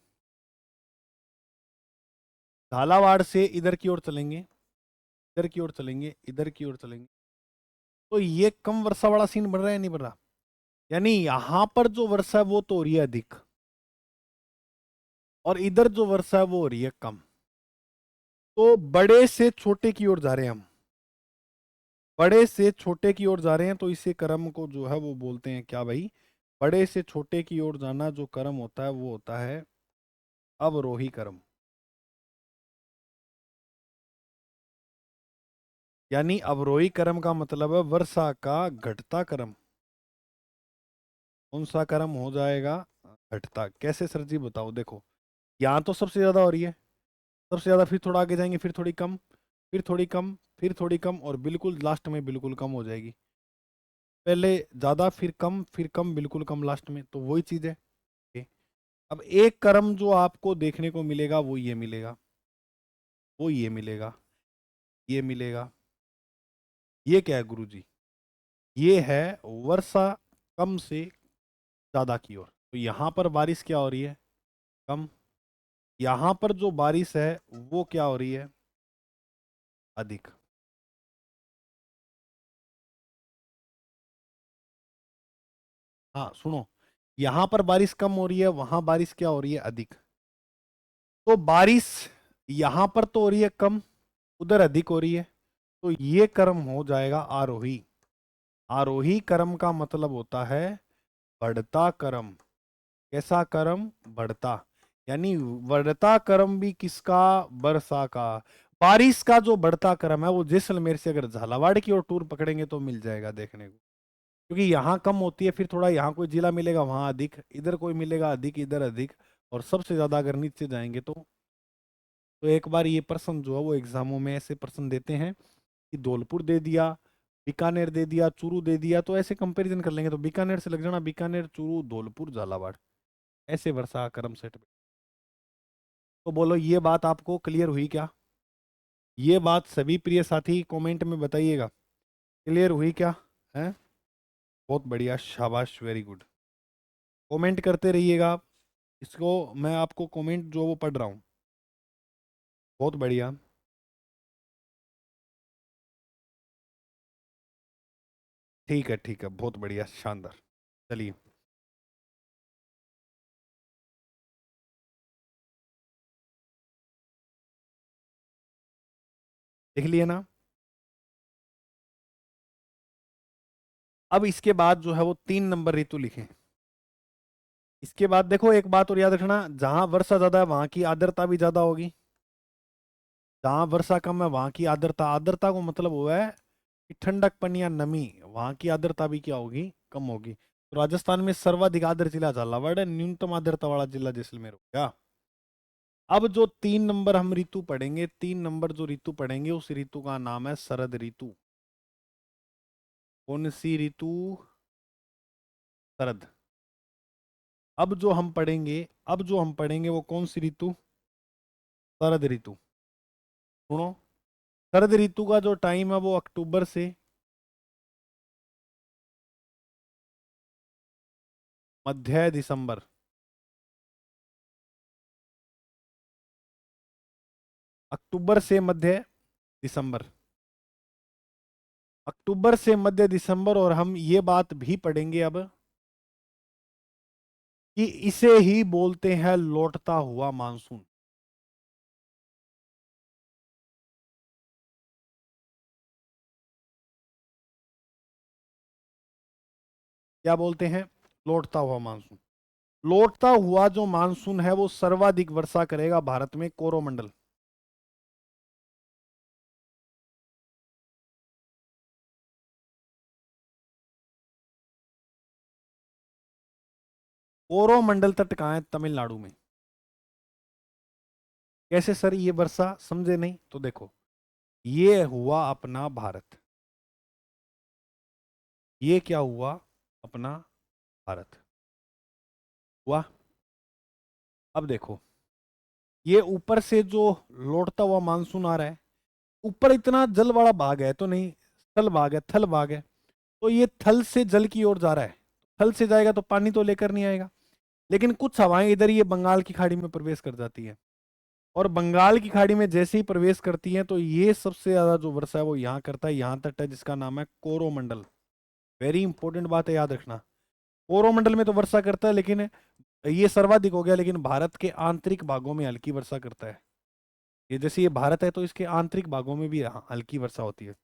झालावाड़ से इधर की ओर चलेंगे, इधर की ओर चलेंगे, इधर की ओर चलेंगे, तो ये कम वर्षा वाला सीन बन रहा है नहीं बन रहा? यानी यहां पर जो वर्षा है वो तो हो रही है अधिक, और इधर जो वर्षा है वो हो रही है कम। तो बड़े से छोटे की ओर जा रहे हैं हम, बड़े से छोटे की ओर जा रहे हैं, तो इसे क्रम को जो है वो बोलते हैं क्या भाई? बड़े से छोटे की ओर जाना जो क्रम होता है वो होता है अवरोही क्रम। यानी अवरोही क्रम का मतलब है वर्षा का घटता क्रम। कौन सा क्रम हो जाएगा? घटता। कैसे सर जी बताओ? देखो, यहाँ तो सबसे ज्यादा हो रही है, सबसे ज्यादा, फिर थोड़ा आगे जाएंगे फिर थोड़ी कम, फिर थोड़ी कम, फिर थोड़ी कम, और बिल्कुल लास्ट में बिल्कुल कम हो जाएगी। पहले ज्यादा, फिर कम, बिल्कुल कम लास्ट में, तो वही चीज है। ओके। अब एक क्रम जो आपको देखने को मिलेगा वो ये मिलेगा, वो ये मिलेगा, ये मिलेगा। ये क्या है गुरु जी? ये है वर्षा कम से ज्यादा की ओर। तो यहां पर बारिश क्या हो रही है? कम। यहां पर जो बारिश है वो क्या हो रही है? अधिक। हाँ सुनो, यहां पर बारिश कम हो रही है, वहां बारिश क्या हो रही है? अधिक। तो बारिश यहां पर तो हो रही है कम, उधर अधिक हो रही है, तो ये क्रम हो जाएगा आरोही। आरोही क्रम का मतलब होता है बढ़ता क्रम। कैसा क्रम? बढ़ता। यानी बढ़ता क्रम भी किसका? वर्षा का। बारिश का जो बढ़ता क्रम है वो जैसलमेर से अगर झालावाड़ की ओर टूर पकड़ेंगे तो मिल जाएगा देखने को। क्योंकि यहाँ कम होती है, फिर थोड़ा यहाँ कोई जिला मिलेगा वहां अधिक, इधर कोई मिलेगा अधिक, इधर अधिक, और सबसे ज्यादा अगर नीचे जाएंगे तो एक बार ये प्रश्न जो है वो एग्जामों में ऐसे प्रश्न देते हैं कि धौलपुर दे दिया, बीकानेर दे दिया, चूरू दे दिया, तो ऐसे कंपैरिजन कर लेंगे तो बीकानेर से लग जाना, बीकानेर, चूरू, धौलपुर, झालावाड़, ऐसे वर्षा क्रम सेट में। तो बोलो, ये बात आपको क्लियर हुई क्या? ये बात सभी प्रिय साथी कमेंट में बताइएगा, क्लियर हुई क्या? है? बहुत बढ़िया, शाबाश, वेरी गुड। कमेंट करते रहिएगा आप। इसको मैं आपको कमेंट जो वो पढ़ रहा हूँ। बहुत बढ़िया। ठीक है, ठीक है, बहुत बढ़िया, शानदार। चलिए, देख लिए ना? अब इसके बाद जो है वो 3 नंबर ऋतु लिखे। इसके बाद देखो, एक बात और याद रखना, जहां वर्षा ज्यादा है वहां की आर्द्रता भी ज्यादा होगी, जहां वर्षा कम है वहां की आर्द्रता, आर्द्रता को मतलब हुआ है कि ठंडकपन या नमी, वहां की आर्द्रता भी क्या होगी? कम होगी। तो राजस्थान में सर्वाधिक आर्द्र जिला झालावाड़ है, न्यूनतम आर्द्रता वाला जिला जैसलमेर हो गया। अब जो 3 नंबर हम ऋतु पढ़ेंगे, 3 नंबर जो ऋतु पढ़ेंगे उस ऋतु का नाम है शरद ऋतु। कौन सी ऋतु? शरद। अब जो हम पढ़ेंगे वो कौन सी ऋतु? शरद ऋतु। सुनो, शरद ऋतु का जो टाइम है वो अक्टूबर से मध्य दिसंबर। अक्टूबर से मध्य दिसंबर। अक्टूबर से मध्य दिसंबर। और हम ये बात भी पढ़ेंगे अब कि इसे ही बोलते हैं लौटता हुआ मानसून। क्या बोलते हैं? लौटता हुआ मानसून। लौटता हुआ जो मानसून है वो सर्वाधिक वर्षा करेगा भारत में, कोरोमंडल। कोरोमंडल तट कहाँ है? तमिलनाडु में। कैसे सर ये वर्षा समझे नहीं? तो देखो, ये हुआ अपना भारत। ये क्या हुआ? अपना भारत हुआ। अब देखो, ये ऊपर से जो लौटता हुआ मानसून आ रहा है, ऊपर इतना जल वाला भाग है तो नहीं, थल भाग है, थल भाग है। तो ये थल से जल की ओर जा रहा है। थल से जाएगा तो पानी तो लेकर नहीं आएगा। लेकिन कुछ हवाएं इधर ये बंगाल की खाड़ी में प्रवेश कर जाती है। और बंगाल की खाड़ी में जैसे ही प्रवेश करती है तो ये सबसे ज्यादा जो वर्षा है वो यहाँ करता है, यहाँ तट है जिसका नाम है कोरोमंडल। वेरी इंपॉर्टेंट बात है, याद रखना। कोरोमंडल में तो वर्षा करता है, लेकिन ये सर्वाधिक हो गया, लेकिन भारत के आंतरिक भागों में हल्की वर्षा करता है। ये जैसे ये भारत है तो इसके आंतरिक भागों में भी हल्की वर्षा होती है।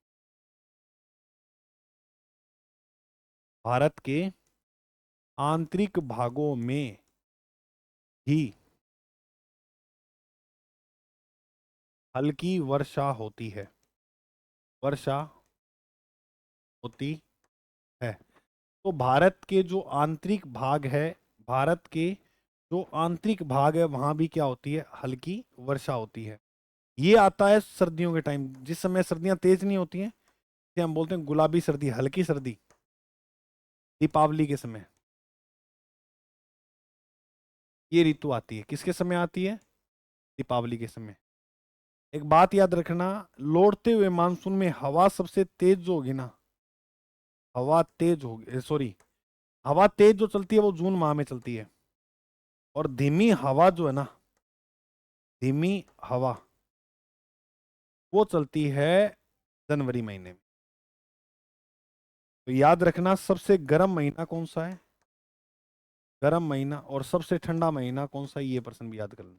भारत के आंतरिक भागों में ही हल्की वर्षा होती है। वर्षा होती है। तो भारत के जो आंतरिक भाग है, भारत के जो आंतरिक भाग है वहां भी क्या होती है? हल्की वर्षा होती है। ये आता है सर्दियों के टाइम, जिस समय सर्दियां तेज नहीं होती हैं, इसे हम बोलते हैं गुलाबी सर्दी, हल्की सर्दी। दीपावली के समय ये ऋतु आती है। किसके समय आती है? दीपावली के समय। एक बात याद रखना, लौटते हुए मानसून में हवा सबसे तेज जो होगी ना, हवा तेज होगी, सॉरी, हवा तेज जो चलती है वो जून माह में चलती है। और धीमी हवा जो है ना, धीमी हवा वो चलती है जनवरी महीने में। तो याद रखना, सबसे गर्म महीना कौन सा है? गर्म महीना। और सबसे ठंडा महीना कौन सा है? ये प्रश्न भी याद कर लेना।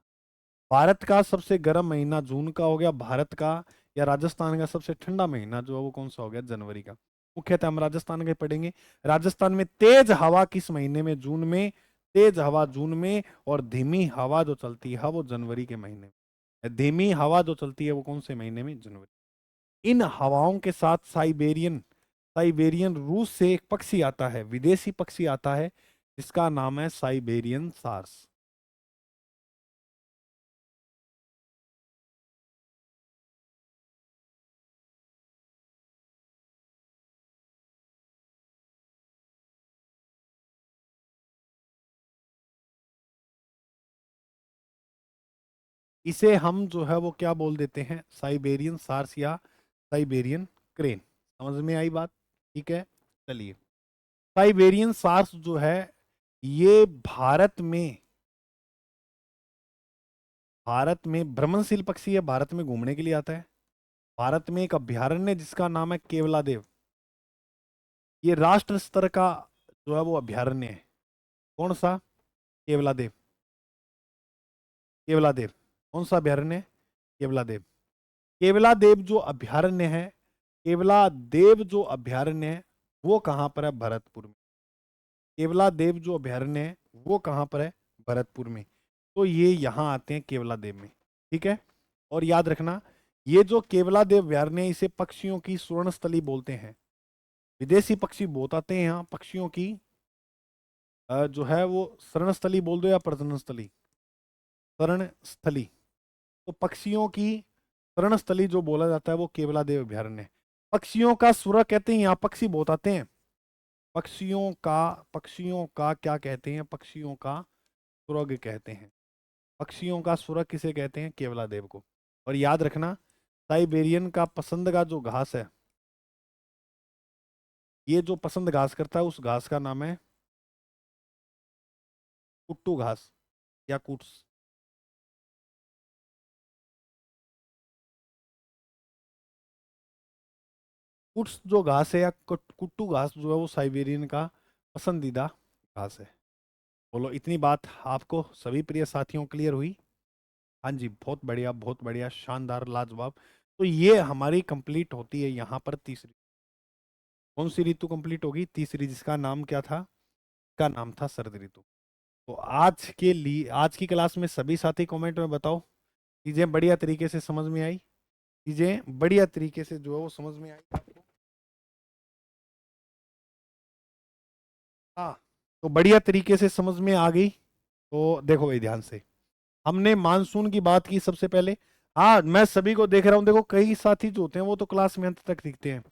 भारत का सबसे गर्म महीना जून का हो गया, भारत का या राजस्थान का सबसे ठंडा महीना जो है वो कौन सा हो गया? जनवरी का। मुख्यतः हम राजस्थान के पढ़ेंगे। राजस्थान में तेज हवा किस महीने में? जून में। तेज हवा जून में। और धीमी हवा जो चलती है वो जनवरी के महीने में। धीमी हवा जो चलती है वो कौन से महीने में? जनवरी। इन हवाओं के साथ साइबेरियन, साइबेरियन रूस से एक पक्षी आता है, विदेशी पक्षी आता है, जिसका नाम है साइबेरियन सार्स। इसे हम जो है वो क्या बोल देते हैं? साइबेरियन सार्स या साइबेरियन क्रेन। समझ में आई बात? ठीक है, चलिए। साइबेरियन सार्स जो है ये भारत में भ्रमणशील पक्षी है, भारत में घूमने के लिए आता है। भारत में एक अभ्यारण्य है जिसका नाम है केवलादेव। ये राष्ट्र स्तर का जो है वो अभ्यारण्य है। कौन सा? केवलादेव। केवलादेव। कौन सा अभ्यारण्य है? केवलादेव। केवलादेव जो अभ्यारण्य है, केवलादेव जो अभ्यारण्य है वो कहाँ पर है? भरतपुर में। केवलादेव जो अभ्यारण्य है वो कहाँ पर है? भरतपुर में। तो ये यहाँ आते हैं केवलादेव में। ठीक है। और याद रखना, ये जो केवलादेव अभ्यारण्य है इसे पक्षियों की स्वर्ण स्थली बोलते हैं। विदेशी पक्षी बहुत आते हैं यहाँ। पक्षियों की जो है वो शरण स्थली बोल दो या प्रजनन स्थली। शरणस्थली। तो पक्षियों की शरणस्थली जो बोला जाता है वो केवलादेव अभयारण्य है। पक्षियों का स्वर्ग कहते हैं, यहाँ पक्षी बहुत आते हैं। पक्षियों का क्या कहते हैं? पक्षियों का स्वर्ग कहते हैं। पक्षियों का स्वर्ग किसे कहते हैं? केवलादेव को। और याद रखना, साइबेरियन का पसंद का जो घास है, ये जो पसंद घास करता है उस घास का नाम है कुट्टू घास या कुट्स। कुट्स जो घास है या कुट्टू घास जो है वो साइबेरियन का पसंदीदा घास है। बोलो, इतनी बात आपको सभी प्रिय साथियों क्लियर हुई? हाँ जी, बहुत बढ़िया, बहुत बढ़िया, शानदार, लाजवाब। तो ये हमारी कंप्लीट होती है यहाँ पर तीसरी। कौन सी ऋतु कंप्लीट होगी? तीसरी, जिसका नाम क्या था? का नाम था शरद ऋतु। तो आज के लिए, आज की क्लास में सभी साथी कमेंट में बताओ, चीजें बढ़िया तरीके से समझ में आई? चीजें बढ़िया तरीके से जो है वो समझ में आई आपको? हाँ, तो बढ़िया तरीके से समझ में आ गई। तो देखो भाई ध्यान से, हमने मानसून की बात की सबसे पहले। हाँ, मैं सभी को देख रहा हूँ, देखो कई साथी जो होते हैं वो तो क्लास में अंत तक दिखते हैं,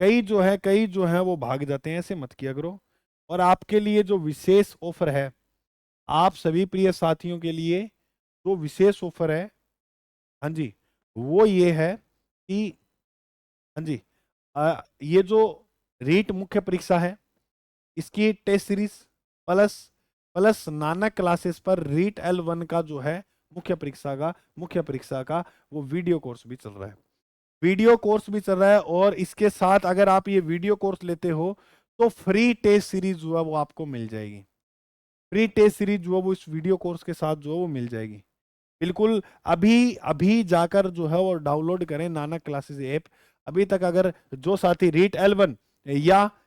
कई जो है वो भाग जाते हैं, ऐसे मत किया करो। और आपके लिए जो विशेष ऑफर है, आप सभी प्रिय साथियों के लिए जो विशेष ऑफर है, हाँ जी, वो ये है कि, हाँ जी, ये जो रीट मुख्य परीक्षा है, इसकी test series plus plus Nanak classes पर रीट L1 का जो है मुख्य परीक्षा का वो वीडियो कोर्स भी चल रहा है। वीडियो कोर्स भी चल रहा है, और इसके साथ अगर आप ये वीडियो कोर्स लेते हो तो फ्री टेस्ट सीरीज जो है वो आपको मिल जाएगी। फ्री टेस्ट सीरीज जो है वो इस वीडियो कोर्स के साथ जो है वो मिल जाएगी। बिल्कुल, अभी अभी जाकर जो है वो डाउनलोड करें नानक क्लासेस ऐप। अभी तक अगर जो साथी रीट L1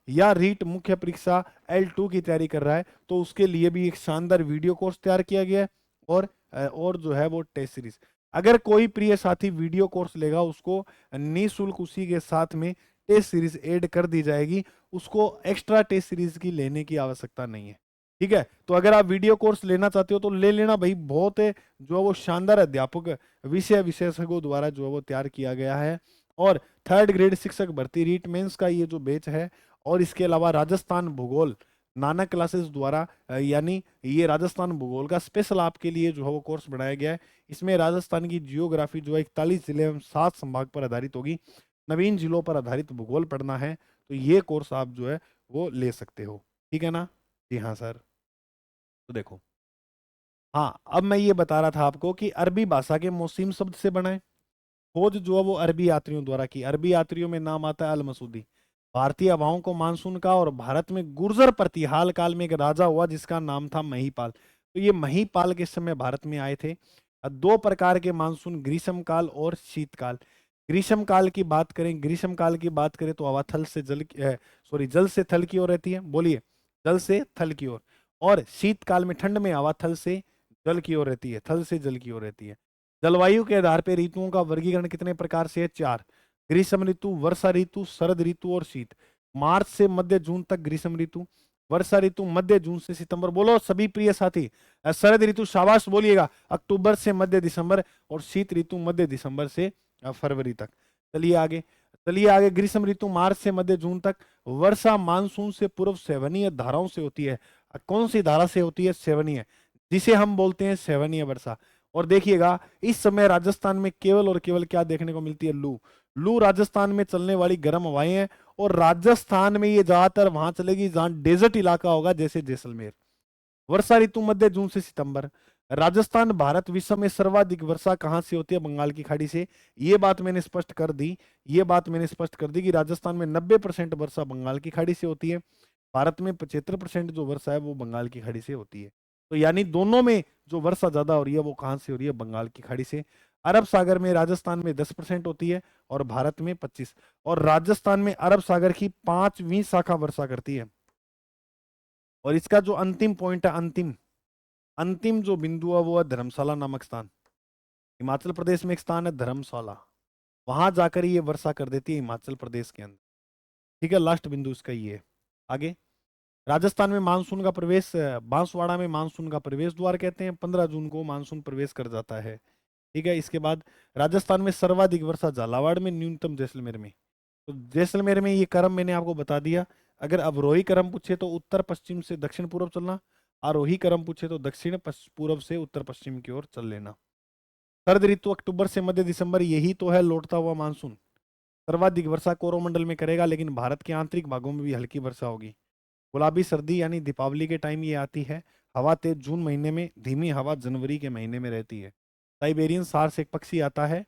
या रीट मुख्य परीक्षा L2 की तैयारी कर रहा है, तो उसके लिए भी एक शानदार वीडियो कोर्स तैयार किया गया है, और जो है वो टेस्ट सीरीज। अगर कोई प्रिय साथी वीडियो कोर्स लेगा, उसको निःशुल्क उसी के साथ में टेस्ट सीरीज ऐड कर दी जाएगी। उसको एक्स्ट्रा टेस्ट सीरीज की लेने की आवश्यकता नहीं है। ठीक है, तो अगर आप वीडियो कोर्स लेना चाहते हो तो ले लेना भाई। बहुत जो है वो शानदार अध्यापक विषय विशेषज्ञों द्वारा जो है वो तैयार किया गया है। और थर्ड ग्रेड शिक्षक भर्ती रीट मेंस का ये जो बैच है, और इसके अलावा राजस्थान भूगोल नानक क्लासेस द्वारा, यानी ये राजस्थान भूगोल का स्पेशल आपके लिए जो है वो कोर्स बनाया गया है। इसमें राजस्थान की जियोग्राफी जो है 41 जिले एवं 7 संभाग पर आधारित होगी। नवीन जिलों पर आधारित भूगोल पढ़ना है तो ये कोर्स आप जो है वो ले सकते हो। ठीक है ना? जी हाँ सर। तो देखो, हाँ, अब मैं ये बता रहा था आपको कि अरबी भाषा के मोसीम शब्द से बना है। खोज जो है वो अरबी यात्रियों द्वारा की। अरबी यात्रियों में नाम आता है अल मसूदी। भारतीय हवाओं को मानसून का, और भारत में गुर्जर प्रतिहाल काल में एक राजा हुआ जिसका नाम था महीपाल। तो ये महीपाल के समय भारत में आए थे। दो प्रकार के मानसून, ग्रीष्म काल और शीतकाल। ग्रीष्म काल की बात करें तो हवा थल से जल जल से थल की ओर रहती है। बोलिए, जल से थल की ओर। और शीतकाल में, ठंड में, हवा थल से जल की ओर रहती है, थल से जल की ओर रहती है। जलवायु के आधार पर ऋतुओं का वर्गीकरण कितने प्रकार से है? 4। ग्रीष्म ऋतु, वर्षा ऋतु, शरद ऋतु और शीत। मार्च से मध्य जून तक ग्रीष्म ऋतु, वर्षा ऋतु मध्य जून से सितंबर। बोलो सभी प्रिय साथी। शरद ऋतु, शाबाश बोलिएगा, अक्टूबर से मध्य दिसंबर। और शीत ऋतु मध्य दिसंबर से फरवरी तक। चलिए आगे, चलिए आगे। ग्रीष्म ऋतु मार्च से मध्य जून तक। वर्षा मानसून से पूर्व सेवनीय धाराओं से होती है। कौन सी धारा से होती है? सेवनीय, जिसे हम बोलते हैं सेवनीय वर्षा। और देखिएगा, इस समय राजस्थान में केवल और केवल क्या देखने को मिलती है? लू। लू राजस्थान में चलने वाली गर्म हवाएं हैं, और राजस्थान में ये ज्यादातर वहां चलेगी जहां डेजर्ट इलाका होगा, जैसे जैसलमेर। वर्षा ऋतु मध्य जून से सितंबर। राजस्थान भारत विश्व में सर्वाधिक वर्षा कहां से होती है? बंगाल की खाड़ी से। ये बात मैंने स्पष्ट कर दी कि राजस्थान में 90% वर्षा बंगाल की खाड़ी से होती है। भारत में 75% जो वर्षा है वो बंगाल की खाड़ी से होती है। तो यानी दोनों में जो वर्षा ज्यादा हो रही है वो कहां से हो रही है? बंगाल की खाड़ी से। अरब सागर में, राजस्थान में 10% होती है, और भारत में 25। और राजस्थान में अरब सागर की 5वीं शाखा वर्षा करती है। और इसका जो अंतिम पॉइंट है, अंतिम अंतिम जो बिंदु है वो है धर्मशाला नामक स्थान। हिमाचल प्रदेश में एक स्थान है धर्मशाला, वहां जाकर ये वर्षा कर देती है हिमाचल प्रदेश के अंदर। ठीक है, लास्ट बिंदु इसका ये है। आगे, राजस्थान में मानसून का प्रवेश बांसवाड़ा में मानसून का प्रवेश द्वार कहते हैं, 15 जून को मानसून प्रवेश कर जाता है। ठीक है, इसके बाद राजस्थान में सर्वाधिक वर्षा झालावाड़ में, न्यूनतम जैसलमेर में। तो जैसलमेर में ये क्रम मैंने आपको बता दिया। अगर अवरोही क्रम पूछे तो उत्तर पश्चिम से दक्षिण पूर्व चलना, आरोही क्रम पूछे तो दक्षिण पूर्व से उत्तर पश्चिम की ओर चल लेना। शरद ऋतु अक्टूबर से मध्य दिसंबर, यही तो है लौटता हुआ मानसून। सर्वाधिक वर्षा कोरोमंडल में करेगा, लेकिन भारत के आंतरिक भागों में भी हल्की वर्षा होगी। गुलाबी सर्दी यानी दीपावली के टाइम ये आती है। हवा तेज जून महीने में, धीमी हवा जनवरी के महीने में रहती है। साइबेरियन सार्स एक पक्षी आता है,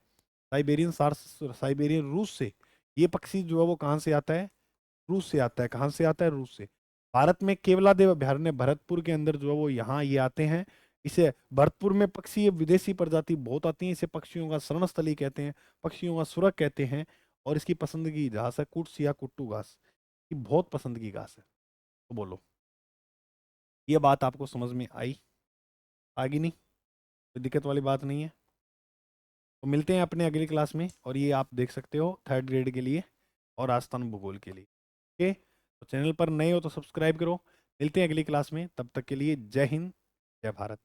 साइबेरियन सार्स, साइबेरियन रूस से। ये पक्षी जो है वो कहाँ से आता है? रूस से आता है। कहाँ से आता है? रूस से। भारत में केवलादेव अभयारण्य भरतपुर के अंदर जो है वो यहाँ ये आते हैं। इसे भरतपुर में पक्षी, ये विदेशी प्रजाति बहुत आती है। इसे पक्षियों का शरण स्थली कहते हैं, पक्षियों का सुरग कहते हैं। और इसकी पसंद की घास है कुट्स या कुट्टू घास। ये बहुत पसंद की घास है। तो बोलो, ये बात आपको समझ में आई? आगी नहीं? कोई दिक्कत वाली बात नहीं है। तो मिलते हैं अपने अगली क्लास में, और ये आप देख सकते हो 3rd ग्रेड के लिए और राजस्थान भूगोल के लिए। ओके, तो चैनल पर नए हो तो सब्सक्राइब करो। मिलते हैं अगली क्लास में, तब तक के लिए जय हिंद, जय भारत।